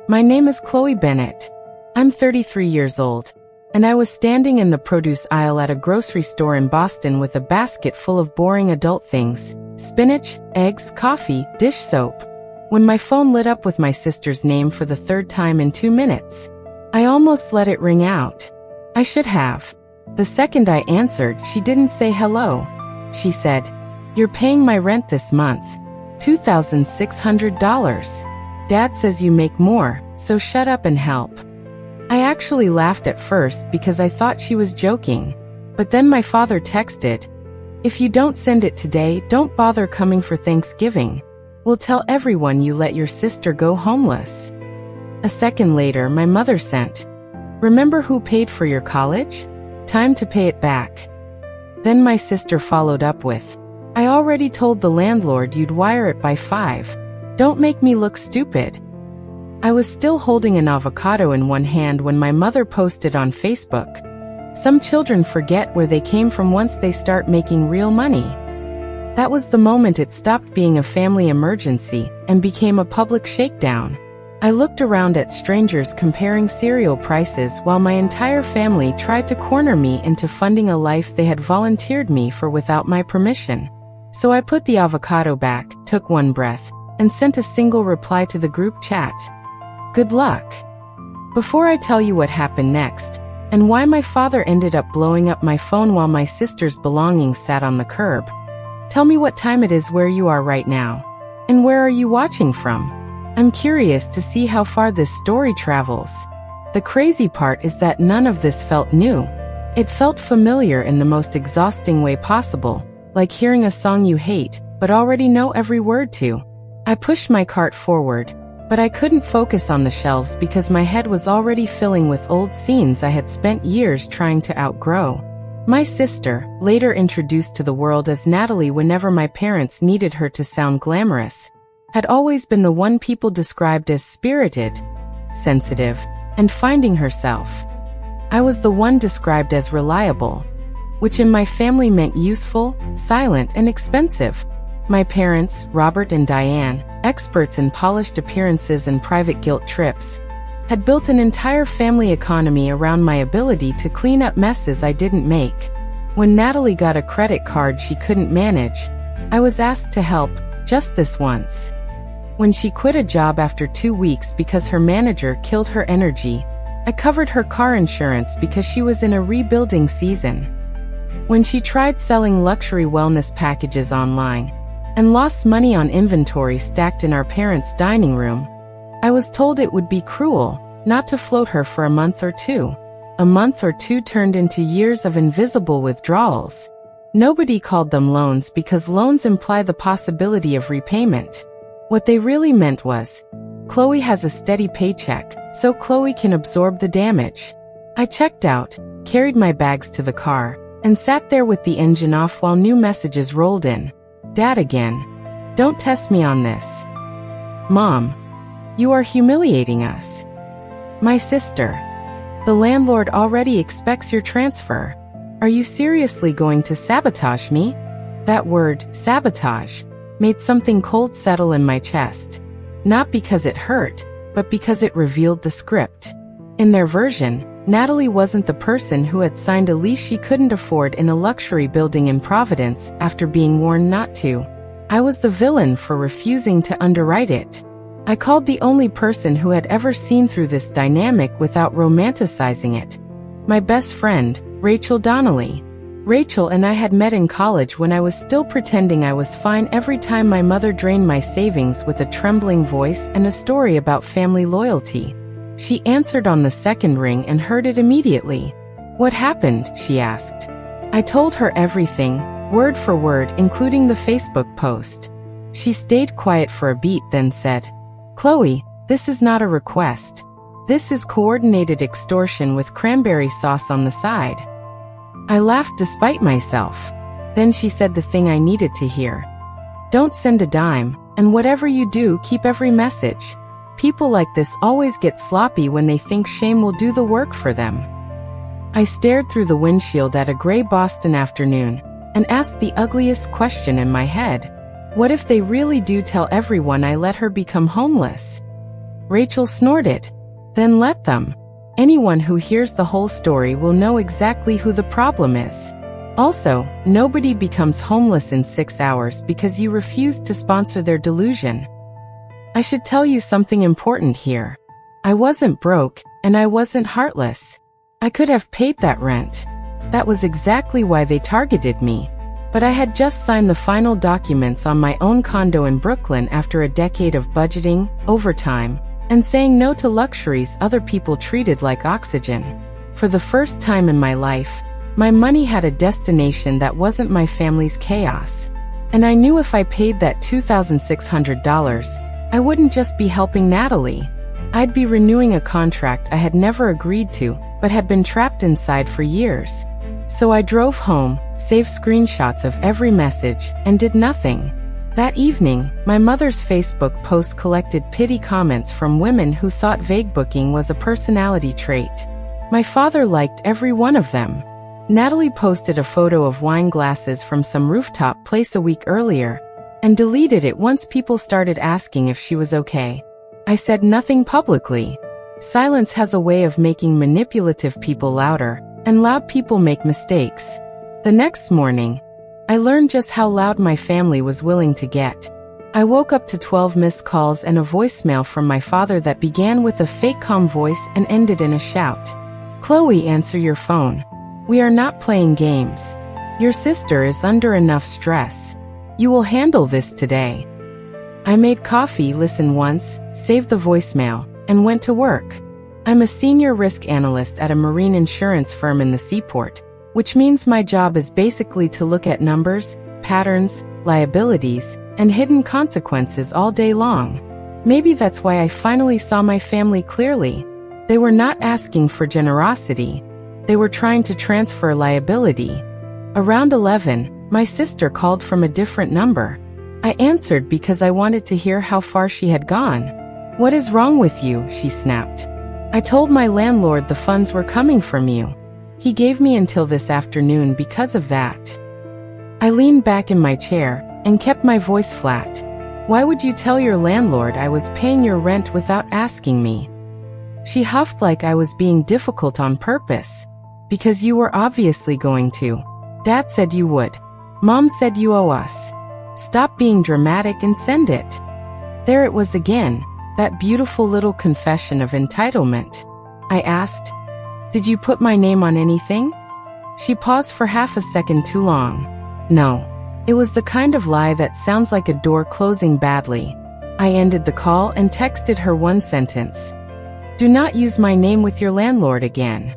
My name is Chloe Bennett. I'm 33 years old, and I was standing in the produce aisle at a grocery store in Boston with a basket full of boring adult things: spinach, eggs, coffee, dish soap, when my phone lit up with my sister's name for the third time in 2 minutes. I almost let it ring out. I should have. The second I answered, she didn't say hello. She said, "You're paying my rent this month. $2,600. Dad says you make more, so shut up and help." I actually laughed at first because I thought she was joking. But then my father texted, "If you don't send it today, don't bother coming for Thanksgiving. We'll tell everyone you let your sister go homeless." A second later, my mother sent, "Remember who paid for your college? Time to pay it back." Then my sister followed up with, "I already told the landlord you'd wire it by 5. Don't make me look stupid." I was still holding an avocado in one hand when my mother posted on Facebook, "Some children forget where they came from once they start making real money." That was the moment it stopped being a family emergency and became a public shakedown. I looked around at strangers comparing cereal prices while my entire family tried to corner me into funding a life they had volunteered me for without my permission. So I put the avocado back, took one breath, and sent a single reply to the group chat. Good luck. Before I tell you what happened next, and why my father ended up blowing up my phone while my sister's belongings sat on the curb, tell me what time it is where you are right now. And where are you watching from? I'm curious to see how far this story travels. The crazy part is that none of this felt new. It felt familiar in the most exhausting way possible, like hearing a song you hate, but already know every word to. I pushed my cart forward, but I couldn't focus on the shelves because my head was already filling with old scenes I had spent years trying to outgrow. My sister, later introduced to the world as Natalie whenever my parents needed her to sound glamorous, had always been the one people described as spirited, sensitive, and finding herself. I was the one described as reliable, which in my family meant useful, silent, and expensive. My parents, Robert and Diane, experts in polished appearances and private guilt trips, had built an entire family economy around my ability to clean up messes I didn't make. When Natalie got a credit card she couldn't manage, I was asked to help, just this once. When she quit a job after 2 weeks because her manager killed her energy, I covered her car insurance because she was in a rebuilding season. When she tried selling luxury wellness packages online and lost money on inventory stacked in our parents' dining room, I was told it would be cruel not to float her for a month or two. A month or two turned into years of invisible withdrawals. Nobody called them loans because loans imply the possibility of repayment. What they really meant was, Chloe has a steady paycheck, so Chloe can absorb the damage. I checked out, carried my bags to the car, and sat there with the engine off while new messages rolled in. Dad again. Don't test me on this. Mom. You are humiliating us. My sister. The landlord already expects your transfer. Are you seriously going to sabotage me? That word, sabotage, made something cold settle in my chest. Not because it hurt, but because it revealed the script. In their version, Natalie wasn't the person who had signed a lease she couldn't afford in a luxury building in Providence after being warned not to. I was the villain for refusing to underwrite it. I called the only person who had ever seen through this dynamic without romanticizing it. My best friend, Rachel Donnelly. Rachel and I had met in college when I was still pretending I was fine every time my mother drained my savings with a trembling voice and a story about family loyalty. She answered on the second ring and heard it immediately. What happened? She asked. I told her everything, word for word, including the Facebook post. She stayed quiet for a beat, then said, Chloe, this is not a request. This is coordinated extortion with cranberry sauce on the side. I laughed despite myself. Then she said the thing I needed to hear. Don't send a dime, and whatever you do, keep every message. People like this always get sloppy when they think shame will do the work for them. I stared through the windshield at a gray Boston afternoon and asked the ugliest question in my head. What if they really do tell everyone I let her become homeless? Rachel snorted. Then let them. Anyone who hears the whole story will know exactly who the problem is. Also, nobody becomes homeless in 6 hours because you refuse to sponsor their delusion. I should tell you something important here. I wasn't broke, and I wasn't heartless. I could have paid that rent. That was exactly why they targeted me. But I had just signed the final documents on my own condo in Brooklyn after a decade of budgeting, overtime, and saying no to luxuries other people treated like oxygen. For the first time in my life, my money had a destination that wasn't my family's chaos. And I knew if I paid that $2,600, I wouldn't just be helping Natalie. I'd be renewing a contract I had never agreed to, but had been trapped inside for years. So I drove home, saved screenshots of every message, and did nothing. That evening, my mother's Facebook post collected pity comments from women who thought vague booking was a personality trait. My father liked every one of them. Natalie posted a photo of wine glasses from some rooftop place a week earlier, and deleted it once people started asking if she was okay. I said nothing publicly. Silence has a way of making manipulative people louder, and loud people make mistakes. The next morning, I learned just how loud my family was willing to get. I woke up to 12 missed calls and a voicemail from my father that began with a fake calm voice and ended in a shout. "Chloe, answer your phone. We are not playing games. Your sister is under enough stress. You will handle this today." I made coffee, listened once, saved the voicemail, and went to work. I'm a senior risk analyst at a marine insurance firm in the seaport, which means my job is basically to look at numbers, patterns, liabilities, and hidden consequences all day long. Maybe that's why I finally saw my family clearly. They were not asking for generosity. They were trying to transfer liability. Around 11, my sister called from a different number. I answered because I wanted to hear how far she had gone. "What is wrong with you?" she snapped. "I told my landlord the funds were coming from you. He gave me until this afternoon because of that." I leaned back in my chair and kept my voice flat. "Why would you tell your landlord I was paying your rent without asking me?" She huffed like I was being difficult on purpose. "Because you were obviously going to. Dad said you would. Mom said you owe us. Stop being dramatic and send it." There it was again, that beautiful little confession of entitlement. I asked, "Did you put my name on anything?" She paused for half a second too long. "No." It was the kind of lie that sounds like a door closing badly. I ended the call and texted her one sentence. "Do not use my name with your landlord again."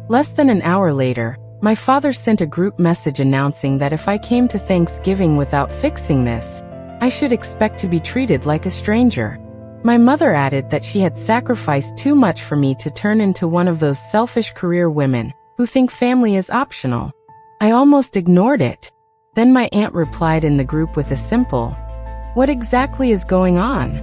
Less than an hour later, my father sent a group message announcing that if I came to Thanksgiving without fixing this, I should expect to be treated like a stranger. My mother added that she had sacrificed too much for me to turn into one of those selfish career women who think family is optional. I almost ignored it. Then my aunt replied in the group with a simple, "What exactly is going on?"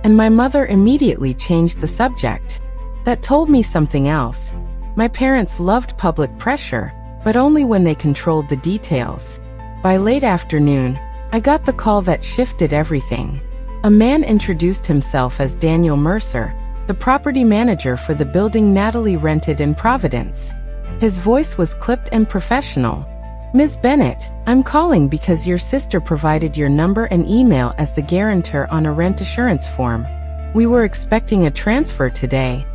And my mother immediately changed the subject. That told me something else. My parents loved public pressure, but only when they controlled the details. By late afternoon, I got the call that shifted everything. A man introduced himself as Daniel Mercer, the property manager for the building Natalie rented in Providence. His voice was clipped and professional. "Ms. Bennett, I'm calling because your sister provided your number and email as the guarantor on a rent assurance form. We were expecting a transfer today."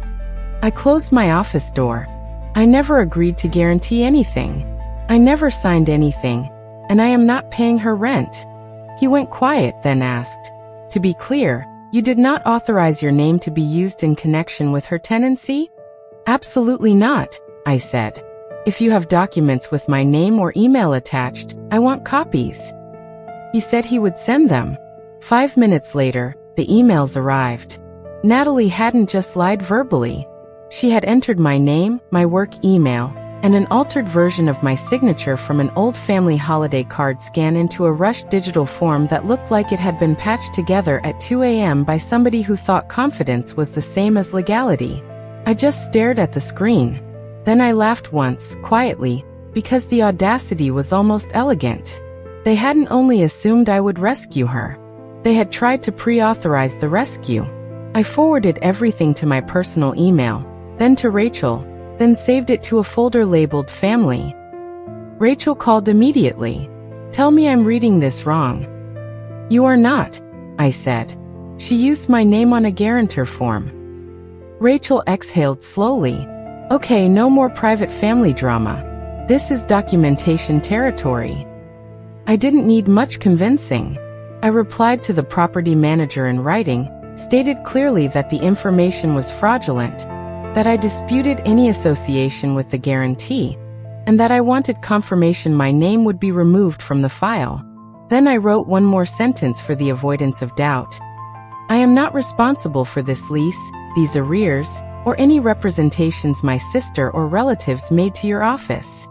I closed my office door. I never agreed to guarantee anything. I never signed anything, and I am not paying her rent. He went quiet, then asked, "To be clear, you did not authorize your name to be used in connection with her tenancy?" "Absolutely not," I said. "If you have documents with my name or email attached, I want copies." He said he would send them. 5 minutes later, the emails arrived. Natalie hadn't just lied verbally. She had entered my name, my work email, and an altered version of my signature from an old family holiday card scan into a rushed digital form that looked like it had been patched together at 2 a.m. by somebody who thought confidence was the same as legality. I just stared at the screen. Then I laughed once, quietly, because the audacity was almost elegant. They hadn't only assumed I would rescue her. They had tried to pre-authorize the rescue. I forwarded everything to my personal email, then to Rachel, then saved it to a folder labeled Family. Rachel called immediately. "Tell me I'm reading this wrong." "You are not," I said. "She used my name on a guarantor form." Rachel exhaled slowly. "Okay, no more private family drama. This is documentation territory." I didn't need much convincing. I replied to the property manager in writing, stated clearly that the information was fraudulent, that I disputed any association with the guarantee, and that I wanted confirmation my name would be removed from the file. Then I wrote one more sentence for the avoidance of doubt. "I am not responsible for this lease, these arrears, or any representations my sister or relatives made to your office."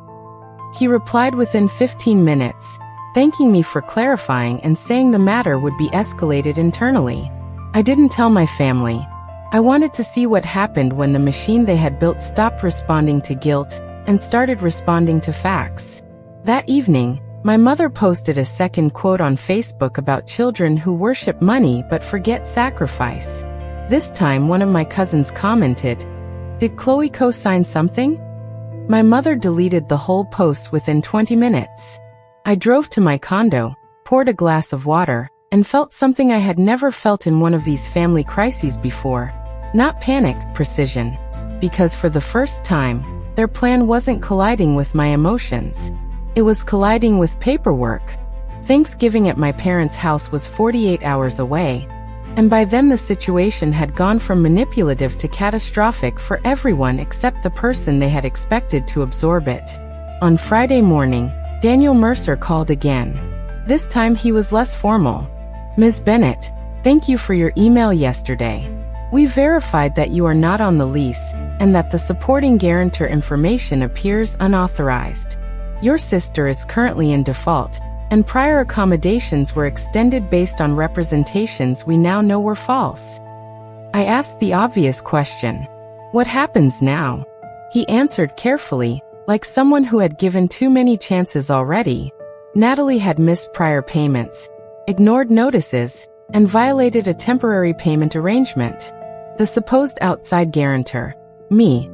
He replied within 15 minutes, thanking me for clarifying and saying the matter would be escalated internally. I didn't tell my family. I wanted to see what happened when the machine they had built stopped responding to guilt and started responding to facts. That evening, my mother posted a second quote on Facebook about children who worship money but forget sacrifice. This time one of my cousins commented, "Did Chloe co-sign something?" My mother deleted the whole post within 20 minutes. I drove to my condo, poured a glass of water, and felt something I had never felt in one of these family crises before. Not panic, precision. Because for the first time, their plan wasn't colliding with my emotions. It was colliding with paperwork. Thanksgiving at my parents' house was 48 hours away, and by then the situation had gone from manipulative to catastrophic for everyone except the person they had expected to absorb it. On Friday morning, Daniel Mercer called again. This time he was less formal. "Ms. Bennett, thank you for your email yesterday. We verified that you are not on the lease, and that the supporting guarantor information appears unauthorized. Your sister is currently in default, and prior accommodations were extended based on representations we now know were false." I asked the obvious question. "What happens now?" He answered carefully, like someone who had given too many chances already. Natalie had missed prior payments, ignored notices, and violated a temporary payment arrangement. The supposed outside guarantor, me,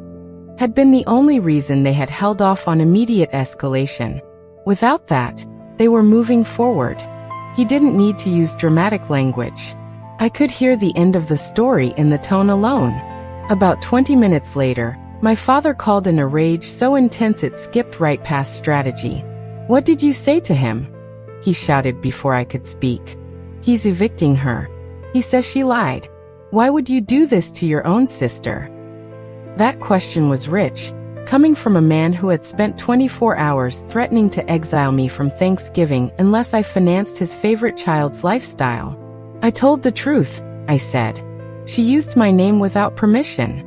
had been the only reason they had held off on immediate escalation. Without that, they were moving forward. He didn't need to use dramatic language. I could hear the end of the story in the tone alone. About 20 minutes later, my father called in a rage so intense it skipped right past strategy. "What did you say to him?" he shouted before I could speak. "He's evicting her. He says she lied. Why would you do this to your own sister?" That question was rich, coming from a man who had spent 24 hours threatening to exile me from Thanksgiving unless I financed his favorite child's lifestyle. "I told the truth," I said. "She used my name without permission."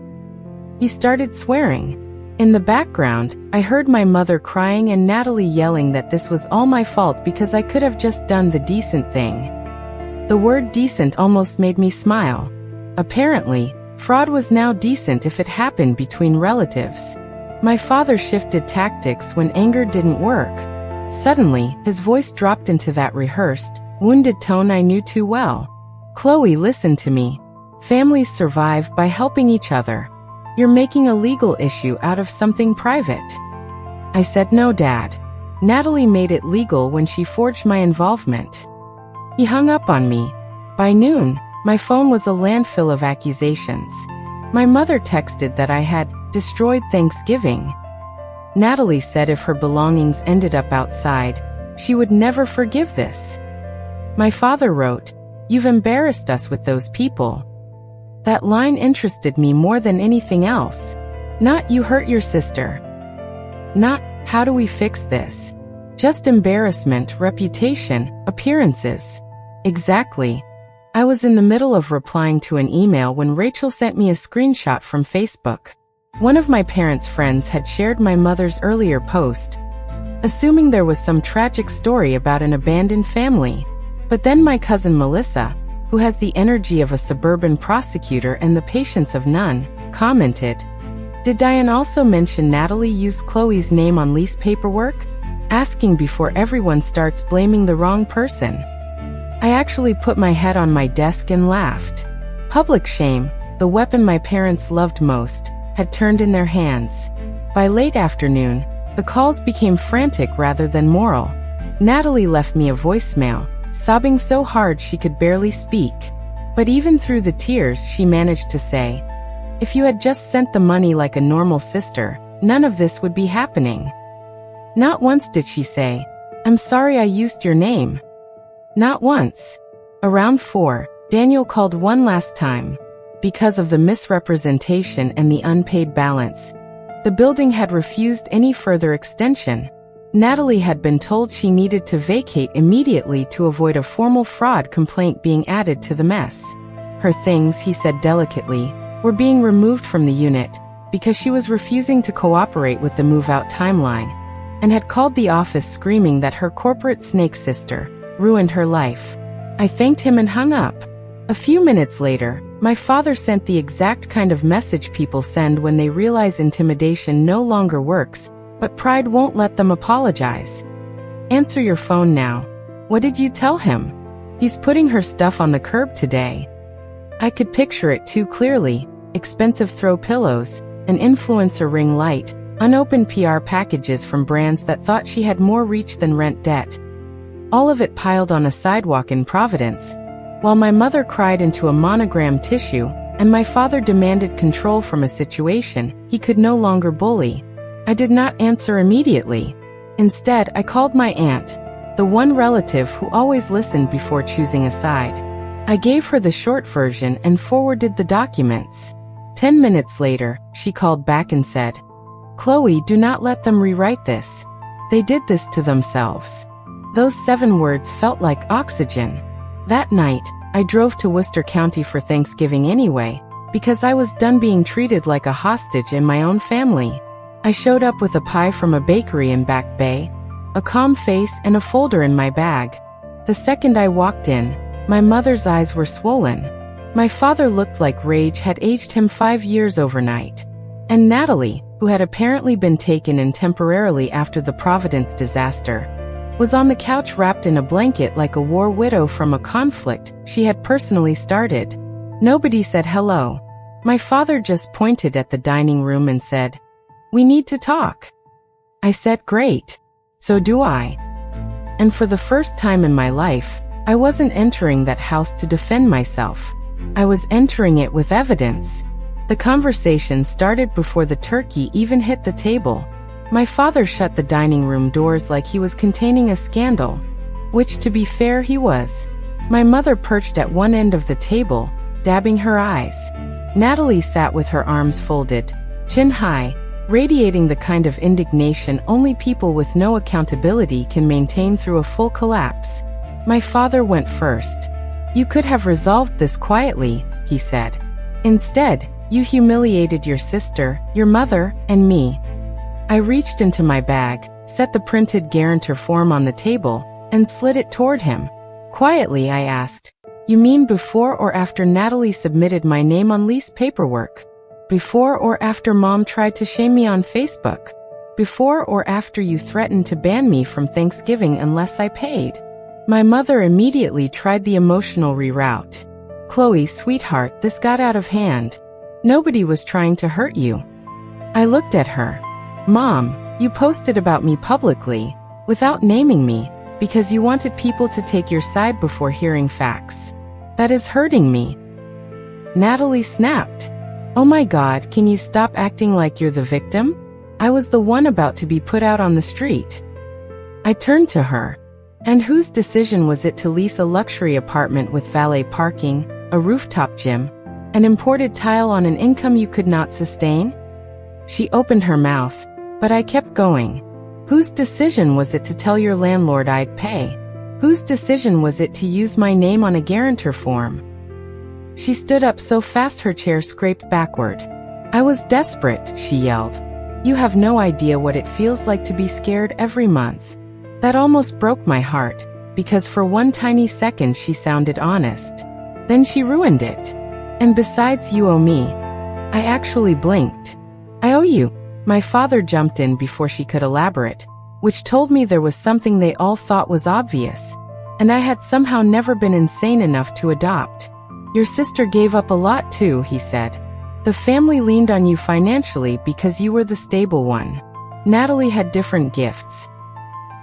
He started swearing. In the background, I heard my mother crying and Natalie yelling that this was all my fault because I could have just done the decent thing. The word decent almost made me smile. Apparently, fraud was now decent if it happened between relatives. My father shifted tactics when anger didn't work. Suddenly, his voice dropped into that rehearsed, wounded tone I knew too well. "Chloe, listen to me. Families survive by helping each other. You're making a legal issue out of something private." I said, "No, Dad. Natalie made it legal when she forged my involvement." He hung up on me. By noon, my phone was a landfill of accusations. My mother texted that I had destroyed Thanksgiving. Natalie said if her belongings ended up outside, she would never forgive this. My father wrote, "You've embarrassed us with those people." That line interested me more than anything else. Not "you hurt your sister." Not "how do we fix this?" Just embarrassment, reputation, appearances. Exactly. I was in the middle of replying to an email when Rachel sent me a screenshot from Facebook. One of my parents' friends had shared my mother's earlier post, assuming there was some tragic story about an abandoned family. But then my cousin Melissa, who has the energy of a suburban prosecutor and the patience of none, commented, "Did Diane also mention Natalie used Chloe's name on lease paperwork?" Asking before everyone starts blaming the wrong person. I actually put my head on my desk and laughed. Public shame, the weapon my parents loved most, had turned in their hands. By late afternoon, the calls became frantic rather than moral. Natalie left me a voicemail, sobbing so hard she could barely speak. But even through the tears, she managed to say, "If you had just sent the money like a normal sister, none of this would be happening." Not once did she say, "I'm sorry I used your name." Not once. Around 4, Daniel called one last time. Because of the misrepresentation and the unpaid balance, the building had refused any further extension. Natalie had been told she needed to vacate immediately to avoid a formal fraud complaint being added to the mess. Her things, he said delicately, were being removed from the unit because she was refusing to cooperate with the move-out timeline, and had called the office screaming that her corporate snake sister ruined her life. I thanked him and hung up. A few minutes later, my father sent the exact kind of message people send when they realize intimidation no longer works, but pride won't let them apologize. "Answer your phone now." What did you tell him? "He's putting her stuff on the curb today." I could picture it too clearly. Expensive throw pillows, an influencer ring light, unopened PR packages from brands that thought she had more reach than rent debt. All of it piled on a sidewalk in Providence. While my mother cried into a monogram tissue, and my father demanded control from a situation he could no longer bully, I did not answer immediately. Instead, I called my aunt, the one relative who always listened before choosing a side. I gave her the short version and forwarded the documents. 10 minutes later, she called back and said, "Chloe, do not let them rewrite this. They did this to themselves." Those 7 words felt like oxygen. That night, I drove to Worcester County for Thanksgiving anyway, because I was done being treated like a hostage in my own family. I showed up with a pie from a bakery in Back Bay, a calm face and a folder in my bag. The second I walked in, my mother's eyes were swollen. My father looked like rage had aged him 5 years overnight. And Natalie, who had apparently been taken in temporarily after the Providence disaster, was on the couch wrapped in a blanket like a war widow from a conflict she had personally started. Nobody said hello. My father just pointed at the dining room and said, "We need to talk." I said, "Great. So do I." And for the first time in my life, I wasn't entering that house to defend myself. I was entering it with evidence. The conversation started before the turkey even hit the table. My father shut the dining room doors like he was containing a scandal, which, to be fair, he was. My mother perched at one end of the table, dabbing her eyes. Natalie sat with her arms folded, chin high, radiating the kind of indignation only people with no accountability can maintain through a full collapse. My father went first. "You could have resolved this quietly," he said. "Instead, you humiliated your sister, your mother, and me." I reached into my bag, set the printed Guarantor form on the table, and slid it toward him. Quietly, I asked, "You mean before or after Natalie submitted my name on lease paperwork? Before or after Mom tried to shame me on Facebook? Before or after you threatened to ban me from Thanksgiving unless I paid?" My mother immediately tried the emotional reroute. "Chloe, sweetheart, this got out of hand. Nobody was trying to hurt you." I looked at her. "Mom, you posted about me publicly, without naming me, because you wanted people to take your side before hearing facts. That is hurting me." Natalie snapped. "Oh my God, can you stop acting like you're the victim? I was the one about to be put out on the street." I turned to her. "And whose decision was it to lease a luxury apartment with valet parking, a rooftop gym, an imported tile on an income you could not sustain?" She opened her mouth, but I kept going. "Whose decision was it to tell your landlord I'd pay? Whose decision was it to use my name on a guarantor form?" She stood up so fast her chair scraped backward. "I was desperate," she yelled. "You have no idea what it feels like to be scared every month." That almost broke my heart, because for one tiny second she sounded honest. Then she ruined it. "And besides, you owe me." I actually blinked. "I owe you." My father jumped in before she could elaborate, which told me there was something they all thought was obvious, and I had somehow never been insane enough to adopt. Your sister gave up a lot too, he said. The family leaned on you financially because you were the stable one. Natalie had different gifts.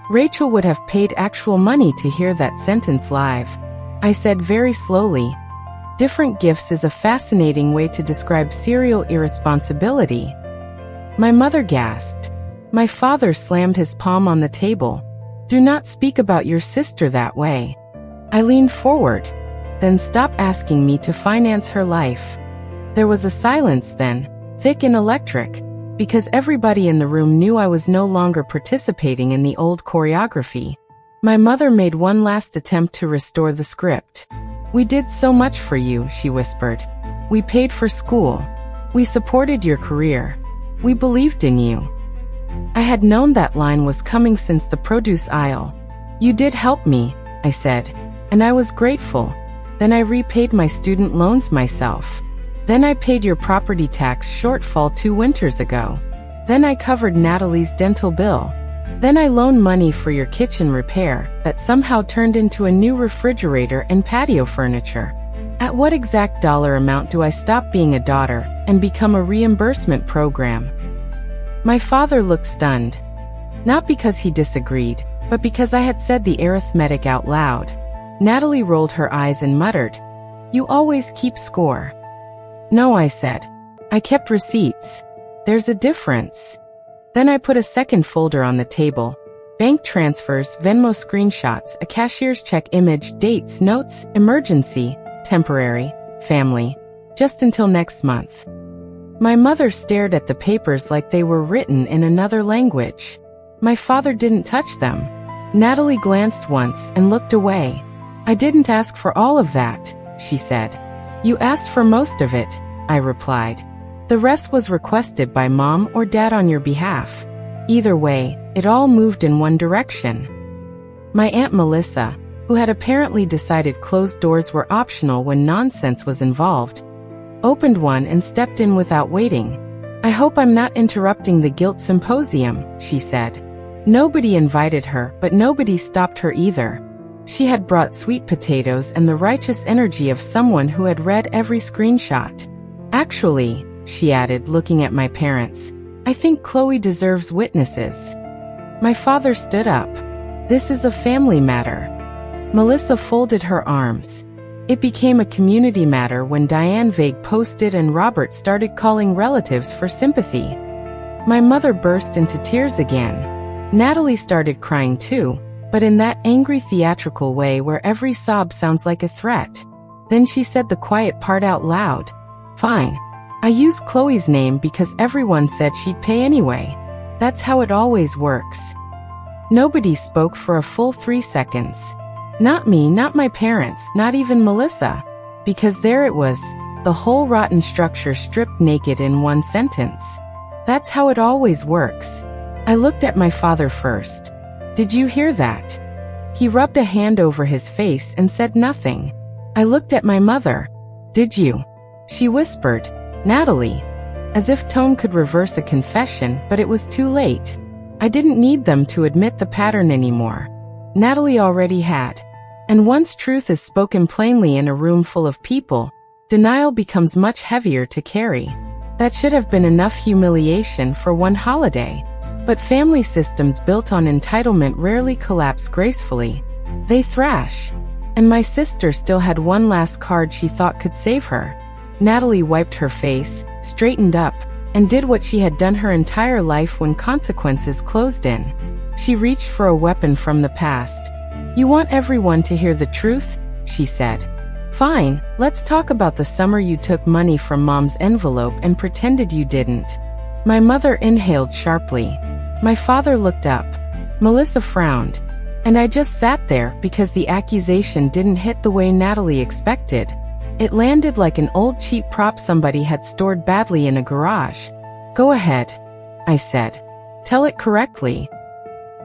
Rachel would have paid actual money to hear that sentence live. I said very slowly. Different gifts is a fascinating way to describe serial irresponsibility. My mother gasped. My father slammed his palm on the table. Do not speak about your sister that way. I leaned forward. Then stop asking me to finance her life. There was a silence then, thick and electric, because everybody in the room knew I was no longer participating in the old choreography. My mother made one last attempt to restore the script. We did so much for you, she whispered. We paid for school. We supported your career. We believed in you. I had known that line was coming since the produce aisle. You did help me, I said, and I was grateful. Then I repaid my student loans myself. Then I paid your property tax shortfall 2 winters ago. Then I covered Natalie's dental bill. Then I loaned money for your kitchen repair that somehow turned into a new refrigerator and patio furniture. At what exact dollar amount do I stop being a daughter and become a reimbursement program? My father looked stunned. Not because he disagreed, but because I had said the arithmetic out loud. Natalie rolled her eyes and muttered, You always keep score. No, I said. I kept receipts. There's a difference. Then I put a second folder on the table. Bank transfers, Venmo screenshots, a cashier's check image, dates, notes, emergency, temporary, family, just until next month. My mother stared at the papers like they were written in another language. My father didn't touch them. Natalie glanced once and looked away. I didn't ask for all of that, she said. You asked for most of it, I replied. The rest was requested by Mom or Dad on your behalf. Either way, it all moved in one direction. My Aunt Melissa, who had apparently decided closed doors were optional when nonsense was involved, opened one and stepped in without waiting. I hope I'm not interrupting the guilt symposium, she said. Nobody invited her, but nobody stopped her either. She had brought sweet potatoes and the righteous energy of someone who had read every screenshot. Actually, she added, looking at my parents, I think Chloe deserves witnesses. My father stood up. This is a family matter. Melissa folded her arms. It became a community matter when Diane Vague posted and Robert started calling relatives for sympathy. My mother burst into tears again. Natalie started crying too, but in that angry theatrical way where every sob sounds like a threat. Then she said the quiet part out loud. Fine. I used Chloe's name because everyone said she'd pay anyway. That's how it always works. Nobody spoke for a full 3 seconds. Not me, not my parents, not even Melissa. Because there it was, the whole rotten structure stripped naked in one sentence. That's how it always works. I looked at my father first. Did you hear that? He rubbed a hand over his face and said nothing. I looked at my mother. Did you? She whispered, Natalie. As if tone could reverse a confession, but it was too late. I didn't need them to admit the pattern anymore. Natalie already had. And once truth is spoken plainly in a room full of people, denial becomes much heavier to carry. That should have been enough humiliation for one holiday. But family systems built on entitlement rarely collapse gracefully. They thrash. And my sister still had one last card she thought could save her. Natalie wiped her face, straightened up, and did what she had done her entire life when consequences closed in. She reached for a weapon from the past. You want everyone to hear the truth? She said. Fine, let's talk about the summer you took money from Mom's envelope and pretended you didn't. My mother inhaled sharply. My father looked up. Melissa frowned. And I just sat there because the accusation didn't hit the way Natalie expected. It landed like an old cheap prop somebody had stored badly in a garage. Go ahead, I said. Tell it correctly.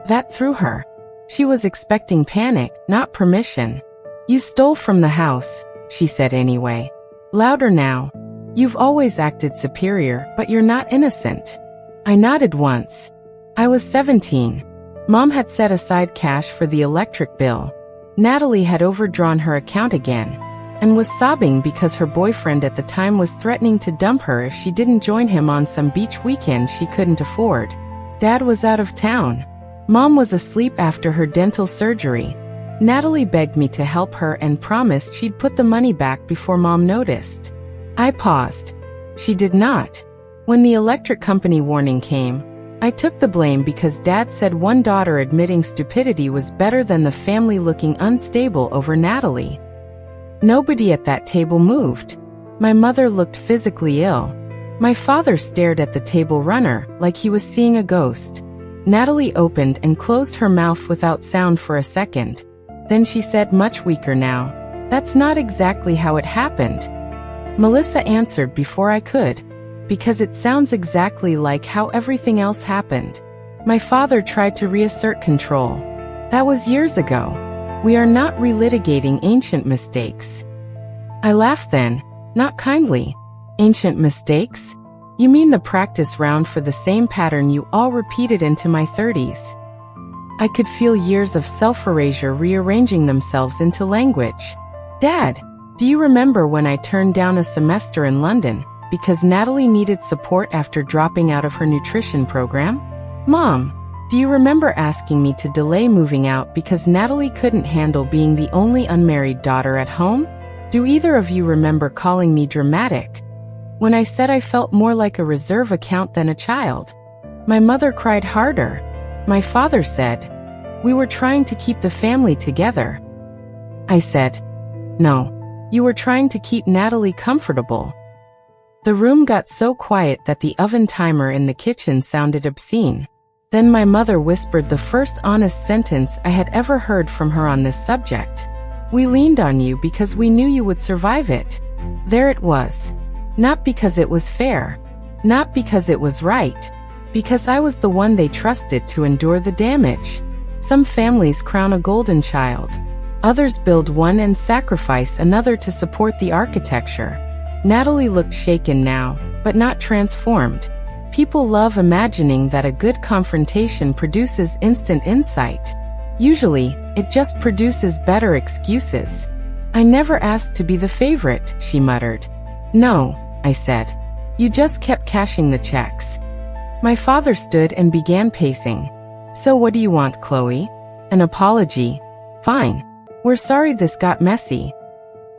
That threw her. She was expecting panic, not permission. You stole from the house, she said anyway. Louder now. You've always acted superior, but you're not innocent. I nodded once. I was 17. Mom had set aside cash for the electric bill. Natalie had overdrawn her account again. and was sobbing because her boyfriend at the time was threatening to dump her if she didn't join him on some beach weekend she couldn't afford. Dad was out of town. Mom was asleep after her dental surgery. Natalie begged me to help her and promised she'd put the money back before Mom noticed. I paused. She did not. When the electric company warning came, I took the blame because Dad said one daughter admitting stupidity was better than the family looking unstable over Natalie. Nobody at that table moved. My mother looked physically ill. My father stared at the table runner like he was seeing a ghost. Natalie opened and closed her mouth without sound for a second. Then she said, much weaker now, "That's not exactly how it happened." Melissa answered before I could, because it sounds exactly like how everything else happened. My father tried to reassert control. That was years ago. We are not relitigating ancient mistakes. I laughed then, not kindly. Ancient mistakes? You mean the practice round for the same pattern you all repeated into my 30s? I could feel years of self-erasure rearranging themselves into language. Dad, do you remember when I turned down a semester in London because Natalie needed support after dropping out of her nutrition program? Mom, do you remember asking me to delay moving out because Natalie couldn't handle being the only unmarried daughter at home? Do either of you remember calling me dramatic when I said I felt more like a reserve account than a child? My mother cried harder. My father said, "We were trying to keep the family together." I said, "No, you were trying to keep Natalie comfortable." The room got so quiet that the oven timer in the kitchen sounded obscene. Then my mother whispered the first honest sentence I had ever heard from her on this subject. "We leaned on you because we knew you would survive it." There it was. Not because it was fair. Not because it was right. Because I was the one they trusted to endure the damage. Some families crown a golden child. Others build one and sacrifice another to support the architecture. Natalie looked shaken now, but not transformed. People love imagining that a good confrontation produces instant insight. Usually, it just produces better excuses. "I never asked to be the favorite," she muttered. "No," I said. "You just kept cashing the checks." My father stood and began pacing. "So what do you want, Chloe? An apology? Fine. We're sorry this got messy."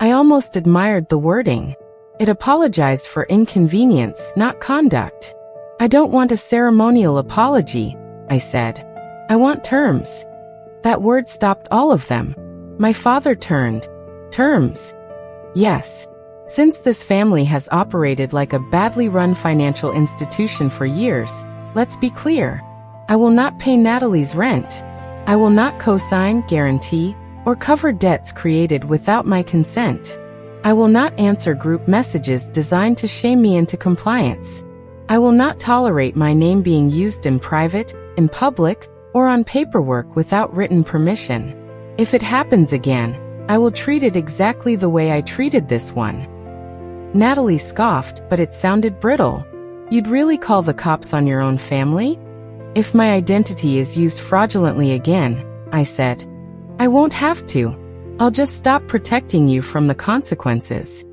I almost admired the wording. It apologized for inconvenience, not conduct. "I don't want a ceremonial apology," I said. "I want terms." That word stopped all of them. My father turned. "Terms?" "Yes. Since this family has operated like a badly run financial institution for years, let's be clear. I will not pay Natalie's rent. I will not co-sign, guarantee, or cover debts created without my consent. I will not answer group messages designed to shame me into compliance. I will not tolerate my name being used in private, in public, or on paperwork without written permission. If it happens again, I will treat it exactly the way I treated this one." Natalie scoffed, but it sounded brittle. "You'd really call the cops on your own family?" "If my identity is used fraudulently again," I said, "I won't have to. I'll just stop protecting you from the consequences."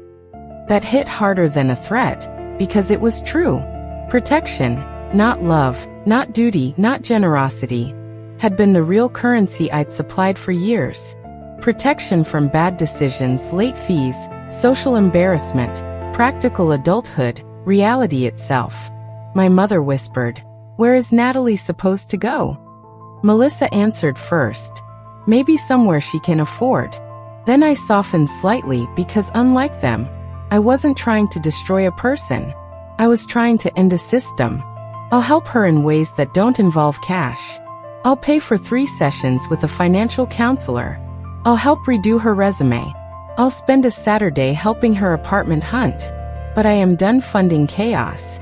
That hit harder than a threat, because it was true. Protection, not love, not duty, not generosity, had been the real currency I'd supplied for years. Protection from bad decisions, late fees, social embarrassment, practical adulthood, reality itself. My mother whispered, "Where is Natalie supposed to go?" Melissa answered first. "Maybe somewhere she can afford." Then I softened slightly because unlike them, I wasn't trying to destroy a person. I was trying to end a system. I'll help her in ways that don't involve cash. I'll pay for 3 sessions with a financial counselor. I'll help redo her resume. I'll spend a Saturday helping her apartment hunt. But I am done funding chaos.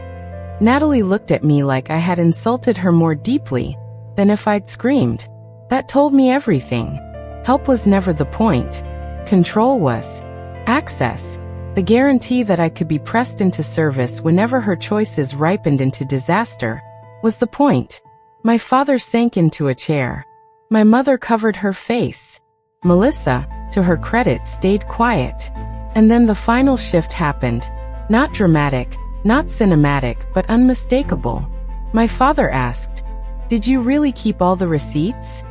Natalie looked at me like I had insulted her more deeply than if I'd screamed. That told me everything. Help was never the point. Control was. Access. The guarantee that I could be pressed into service whenever her choices ripened into disaster was the point. My father sank into a chair. My mother covered her face. Melissa, to her credit, stayed quiet. And then the final shift happened. Not dramatic, not cinematic, but unmistakable. My father asked, "Did you really keep all the receipts?"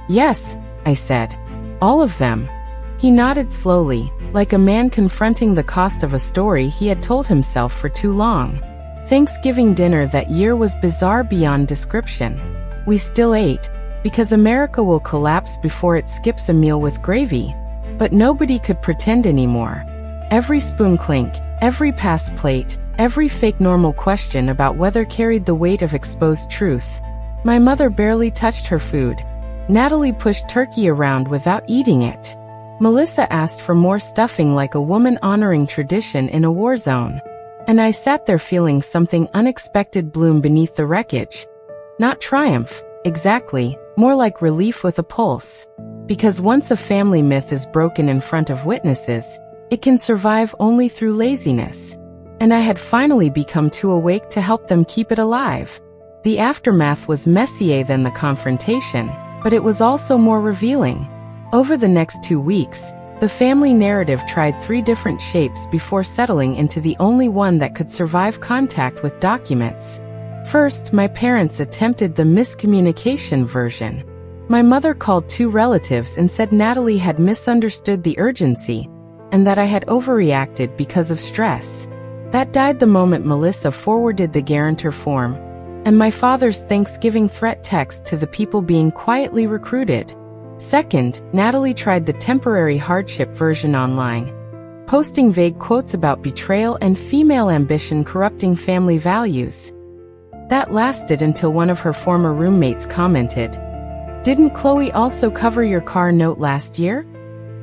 "Yes," I said. "All of them." He nodded slowly, like a man confronting the cost of a story he had told himself for too long. Thanksgiving dinner that year was bizarre beyond description. We still ate, because America will collapse before it skips a meal with gravy. But nobody could pretend anymore. Every spoon clink, every passed plate, every fake normal question about weather carried the weight of exposed truth. My mother barely touched her food. Natalie pushed turkey around without eating it. Melissa asked for more stuffing like a woman honoring tradition in a war zone. And I sat there feeling something unexpected bloom beneath the wreckage. Not triumph, exactly, more like relief with a pulse. Because once a family myth is broken in front of witnesses, it can survive only through laziness. And I had finally become too awake to help them keep it alive. The aftermath was messier than the confrontation, but it was also more revealing. Over the next 2 weeks, the family narrative tried 3 different shapes before settling into the only one that could survive contact with documents. First, my parents attempted the miscommunication version. My mother called 2 relatives and said Natalie had misunderstood the urgency, and that I had overreacted because of stress. That died the moment Melissa forwarded the Guarantor form, and my father's Thanksgiving threat text to the people being quietly recruited. Second, Natalie tried the temporary hardship version online, posting vague quotes about betrayal and female ambition corrupting family values. That lasted until one of her former roommates commented, "Didn't Chloe also cover your car note last year?"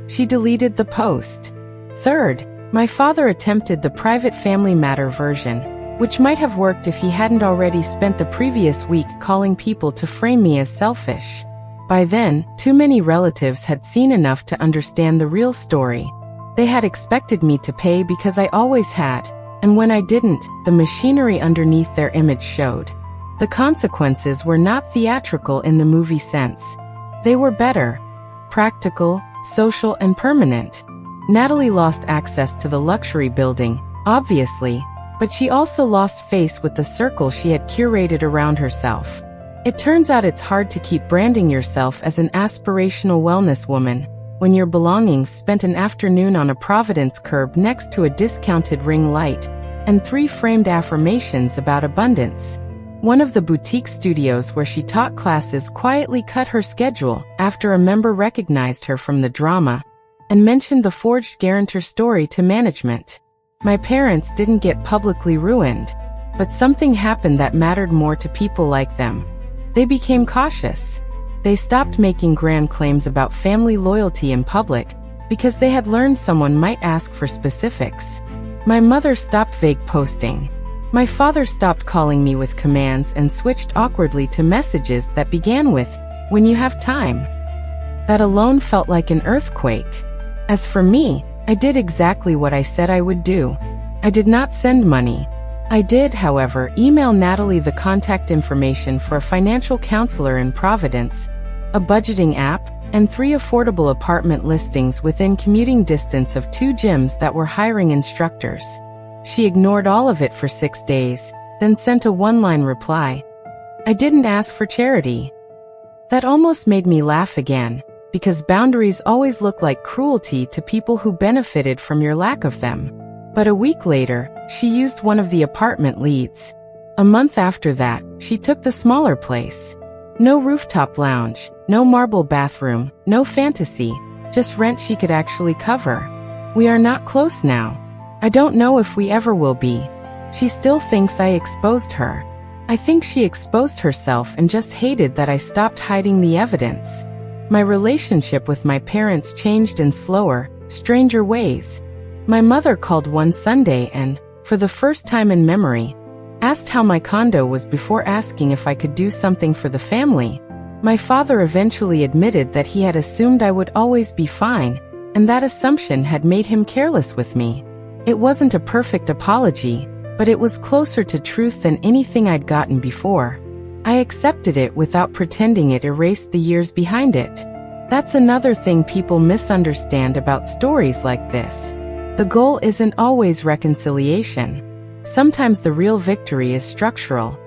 She deleted the post. Third, my father attempted the private family matter version, which might have worked if he hadn't already spent the previous week calling people to frame me as selfish. By then, too many relatives had seen enough to understand the real story. They had expected me to pay because I always had, and when I didn't, the machinery underneath their image showed. The consequences were not theatrical in the movie sense. They were better, practical, social, and permanent. Natalie lost access to the luxury building, obviously, but she also lost face with the circle she had curated around herself. It turns out it's hard to keep branding yourself as an aspirational wellness woman when your belongings spent an afternoon on a Providence curb next to a discounted ring light and 3 framed affirmations about abundance. One of the boutique studios where she taught classes quietly cut her schedule after a member recognized her from the drama and mentioned the forged Guarantor story to management. My parents didn't get publicly ruined, but something happened that mattered more to people like them. They became cautious. They stopped making grand claims about family loyalty in public because they had learned someone might ask for specifics. My mother stopped vague posting. My father stopped calling me with commands and switched awkwardly to messages that began with, "When you have time." That alone felt like an earthquake. As for me, I did exactly what I said I would do. I did not send money. I did, however, email Natalie the contact information for a financial counselor in Providence, a budgeting app, and 3 affordable apartment listings within commuting distance of 2 gyms that were hiring instructors. She ignored all of it for 6 days, then sent a 1-line reply. "I didn't ask for charity." That almost made me laugh again, because boundaries always look like cruelty to people who benefited from your lack of them. But a week later, she used one of the apartment leads. A month after that, she took the smaller place. No rooftop lounge, no marble bathroom, no fantasy, just rent she could actually cover. We are not close now. I don't know if we ever will be. She still thinks I exposed her. I think she exposed herself and just hated that I stopped hiding the evidence. My relationship with my parents changed in slower, stranger ways. My mother called one Sunday and, for the first time in memory, asked how my condo was before asking if I could do something for the family. My father eventually admitted that he had assumed I would always be fine, and that assumption had made him careless with me. It wasn't a perfect apology, but it was closer to truth than anything I'd gotten before. I accepted it without pretending it erased the years behind it. That's another thing people misunderstand about stories like this. The goal isn't always reconciliation. Sometimes the real victory is structural.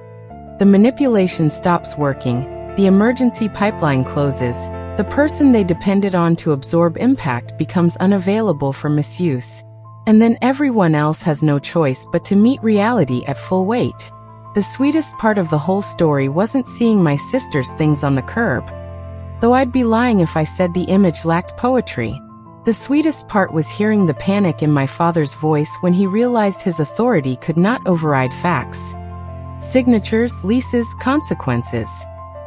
The manipulation stops working, the emergency pipeline closes, the person they depended on to absorb impact becomes unavailable for misuse. And then everyone else has no choice but to meet reality at full weight. The sweetest part of the whole story wasn't seeing my sister's things on the curb. Though I'd be lying if I said the image lacked poetry. The sweetest part was hearing the panic in my father's voice when he realized his authority could not override facts. Signatures, leases, consequences.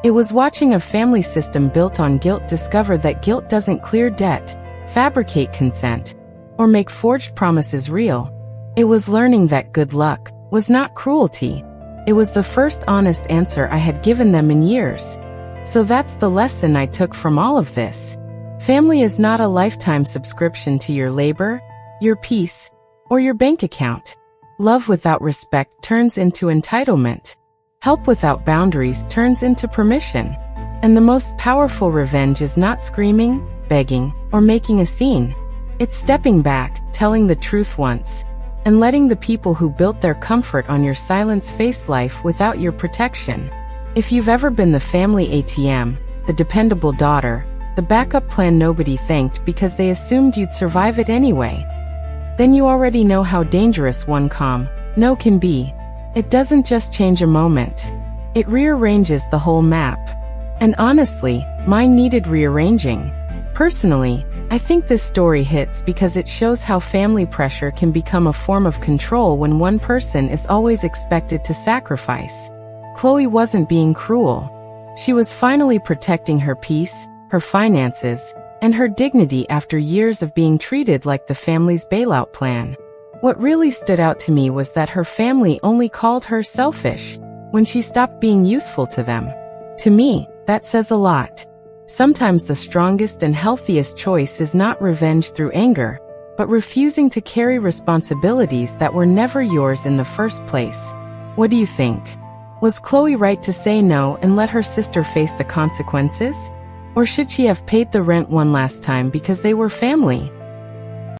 It was watching a family system built on guilt discover that guilt doesn't clear debt, fabricate consent, or make forged promises real. It was learning that good luck was not cruelty. It was the first honest answer I had given them in years. So that's the lesson I took from all of this. Family is not a lifetime subscription to your labor, your peace, or your bank account. Love without respect turns into entitlement. Help without boundaries turns into permission. And the most powerful revenge is not screaming, begging, or making a scene. It's stepping back, telling the truth once, and letting the people who built their comfort on your silence face life without your protection. If you've ever been the family ATM, the dependable daughter, the backup plan nobody thanked because they assumed you'd survive it anyway, then you already know how dangerous one calm no can be. It doesn't just change a moment. It rearranges the whole map. And honestly, mine needed rearranging. Personally, I think this story hits because it shows how family pressure can become a form of control when one person is always expected to sacrifice. Chloe wasn't being cruel. She was finally protecting her peace, her finances, and her dignity after years of being treated like the family's bailout plan. What really stood out to me was that her family only called her selfish when she stopped being useful to them. To me, that says a lot. Sometimes the strongest and healthiest choice is not revenge through anger, but refusing to carry responsibilities that were never yours in the first place. What do you think? Was Chloe right to say no and let her sister face the consequences? Or should she have paid the rent one last time because they were family?